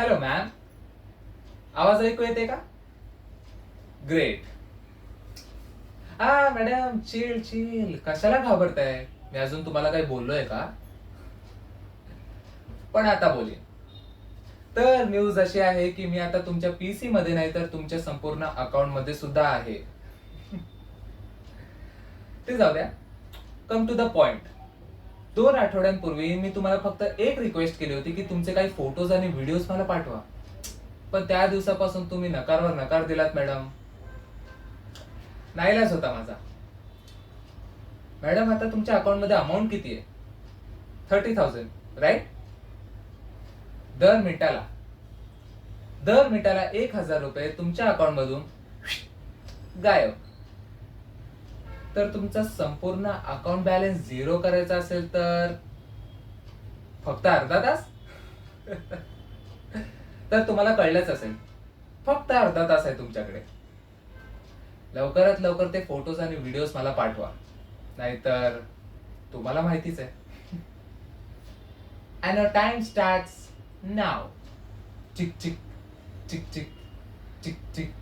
Hello ma'am, आवाज ऐकू येते का? ग्रेट. मॅडम, चिल चिल, कशाला घाबरताय? मी अजून तुम्हाला काही बोललोय का? पण आता बोलेन. तर न्यूज अशी आहे की मी आता तुमच्या पीसी मध्ये नाही तर तुमच्या संपूर्ण अकाउंट मध्ये सुद्धा आहे. ते जाऊ द्या. Come to the point. 2 आठवड्यांपूर्वी मी तुम्हाला फक्त एक रिक्वेस्ट केली होती की तुमचे काही फोटोज आणि व्हिडिओज मला पाठवा. पण त्या दिवसापासून तुम्ही नकारवर नकार दिलात मॅडम. नाईलाज होता माझा. मॅडम, आता तुमच्या अकाउंट मध्ये अमाऊंट किती आहे? 30,000, राईट? दर मिनिटाला दर मिनिटाला 1,000 रुपये तुमच्या अकाउंट मधून गायब. तर तुमचा संपूर्ण अकाउंट बॅलन्स झिरो करायचा असेल तर फक्त अर्धा तास. तर तुम्हाला कळलंच असेल, फक्त अर्धा तास आहे तुमच्याकडे. लवकरात लवकर ते फोटोज आणि व्हिडिओज मला पाठवा, नाहीतर तुम्हाला माहितीच आहे. And time starts now. चिक चिक चिक चिक चिक चिक.